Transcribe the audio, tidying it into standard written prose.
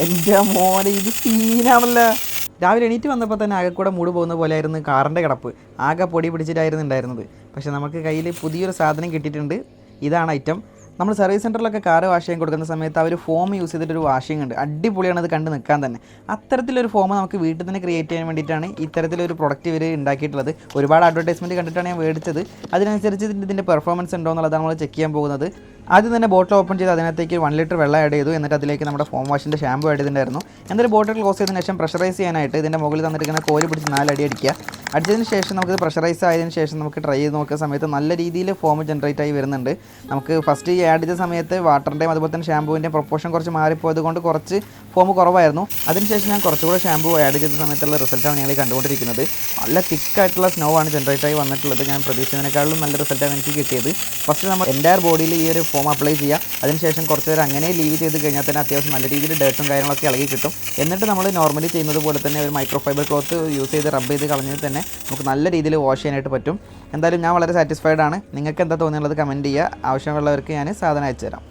എൻ്റെ മോനെ ഇത് സീനാണല്ലോ. രാവിലെ എണീറ്റ് വന്നപ്പോൾ തന്നെ ആകെ കൂടെ മൂട് പോകുന്ന പോലെയായിരുന്നു കാറിൻ്റെ കിടപ്പ്. ആകെ പൊടി പിടിച്ചിട്ടായിരുന്നു ഉണ്ടായിരുന്നത്. പക്ഷേ നമുക്ക് കയ്യിൽ പുതിയൊരു സാധനം കിട്ടിയിട്ടുണ്ട്. ഇതാണ് ഐറ്റം. നമ്മൾ സർവീസ് സെൻറ്ററിലൊക്കെ കാറ് വാഷ് ചെയ്യാൻ കൊടുക്കുന്ന സമയത്ത് അവർ ഫോം യൂസ് ചെയ്തിട്ടൊരു വാഷിംഗ് ഉണ്ട്. അടിപൊളിയാണ് അത് കണ്ട് നിൽക്കാൻ തന്നെ. അത്തരത്തിലൊരു ഫോം നമുക്ക് വീട്ടിൽ തന്നെ ക്രിയേറ്റ് ചെയ്യാൻ വേണ്ടിയിട്ടാണ് ഇത്തരത്തിലൊരു പ്രൊഡക്റ്റ് ഇവർ ഉണ്ടാക്കിയിട്ടുള്ളത്. ഒരുപാട് അഡ്വർടൈസ്മെൻറ്റ് കണ്ടിട്ടാണ് ഞാൻ മേടിച്ചത്. അതിനനുസരിച്ച് ഇതിൻ്റെ പെർഫോമൻസ് ഉണ്ടോ എന്നുള്ളതാണ് നമ്മൾ ചെക്ക് ചെയ്യാൻ പോകുന്നത്. ആദ്യം തന്നെ ബോട്ടിൽ ഓപ്പൺ ചെയ്ത് അതിനകത്തേക്ക് 1 ലിറ്റർ വെള്ളം ആഡ് ചെയ്തു. എന്നിട്ട് അതിലേക്ക് നമ്മുടെ ഫോം വാഷിൻ്റെ ഷാമ്പു ആഡ് ചെയ്തിട്ടുണ്ടായിരുന്നു. എന്നിട്ട് ബോട്ടിൽ ക്ലോസ് ചെയ്തതിന് ശേഷം പ്രഷറൈസ് ചെയ്യാനായിട്ട് ഇതിൻ്റെ മുകളിൽ തന്നിരിക്കുന്ന കോരി പിടിച്ച് 4 അടി അടിക്കുക. അടിച്ചതിന് ശേഷം നമുക്കിത് പ്രഷറൈസ് ആയതിനു ശേഷം നമുക്ക് ട്രൈ ചെയ്ത് നോക്കുന്ന സമയത്ത് നല്ല രീതിയിൽ ഫോം ജനറേറ്റ് ആയി വരുന്നുണ്ട്. നമുക്ക് ഫസ്റ്റ് ഈ ആഡ് ചെയ്ത സമയത്ത് വാട്ടറിൻ്റെയും അതുപോലെ തന്നെ ഷാമ്പൂവിൻ്റെയും പ്രൊപ്പോർഷൻ കുറച്ച് മാറിപ്പോയത് കൊണ്ട് കുറച്ച് ഫോം കുറവായിരുന്നു. അതിനുശേഷം ഞാൻ കുറച്ചുകൂടെ ഷാമ്പൂ ആഡ് ചെയ്ത സമയത്തുള്ള റിസൾട്ടാണ് ഞങ്ങൾ കണ്ടുകൊണ്ടിരിക്കുന്നത്. നല്ല തിക്കായിട്ടുള്ള സ്നോ ആണ് ജനറേറ്റ് ആയി വന്നിട്ടുള്ളത്. ഞാൻ പ്രതീക്ഷിച്ചതിനേക്കാളും നല്ല റിസൾട്ടാണ് എനിക്ക് കിട്ടിയത്. ഫസ്റ്റ് നമ്മൾ എൻ്റയർ ബോഡിയിൽ ഈ ഒരു ഫോം അപ്ലൈ ചെയ്യുക. അതിനുശേഷം കുറച്ച് നേരം അങ്ങനെ ലീവ് ചെയ്ത് കഴിഞ്ഞാൽ തന്നെ അത്യാവശ്യം നല്ല രീതിയിൽ ഡേർട്ടും കാര്യങ്ങളൊക്കെ ഇളകി കിട്ടും. എന്നിട്ട് നമ്മൾ നോർമലി ചെയ്യുന്നത് പോലെ തന്നെ ഒരു മൈക്രോ ഫൈബർ ക്ലോത്ത് യൂസ് ചെയ്ത് റബ്ബ് ചെയ്ത് കളഞ്ഞാൽ തന്നെ നമുക്ക് നല്ല രീതിയിൽ വാഷ് ചെയ്യാനായിട്ട് പറ്റും. എന്തായാലും ഞാൻ വളരെ സാറ്റിസ്ഫൈഡ് ആണ്. നിങ്ങൾക്ക് എന്താ തോന്നിയുള്ളത് കമൻറ്റ് ചെയ്യുക. ആവശ്യമുള്ളവർക്ക് ഞാൻ സാധനം അയച്ചു തരാം.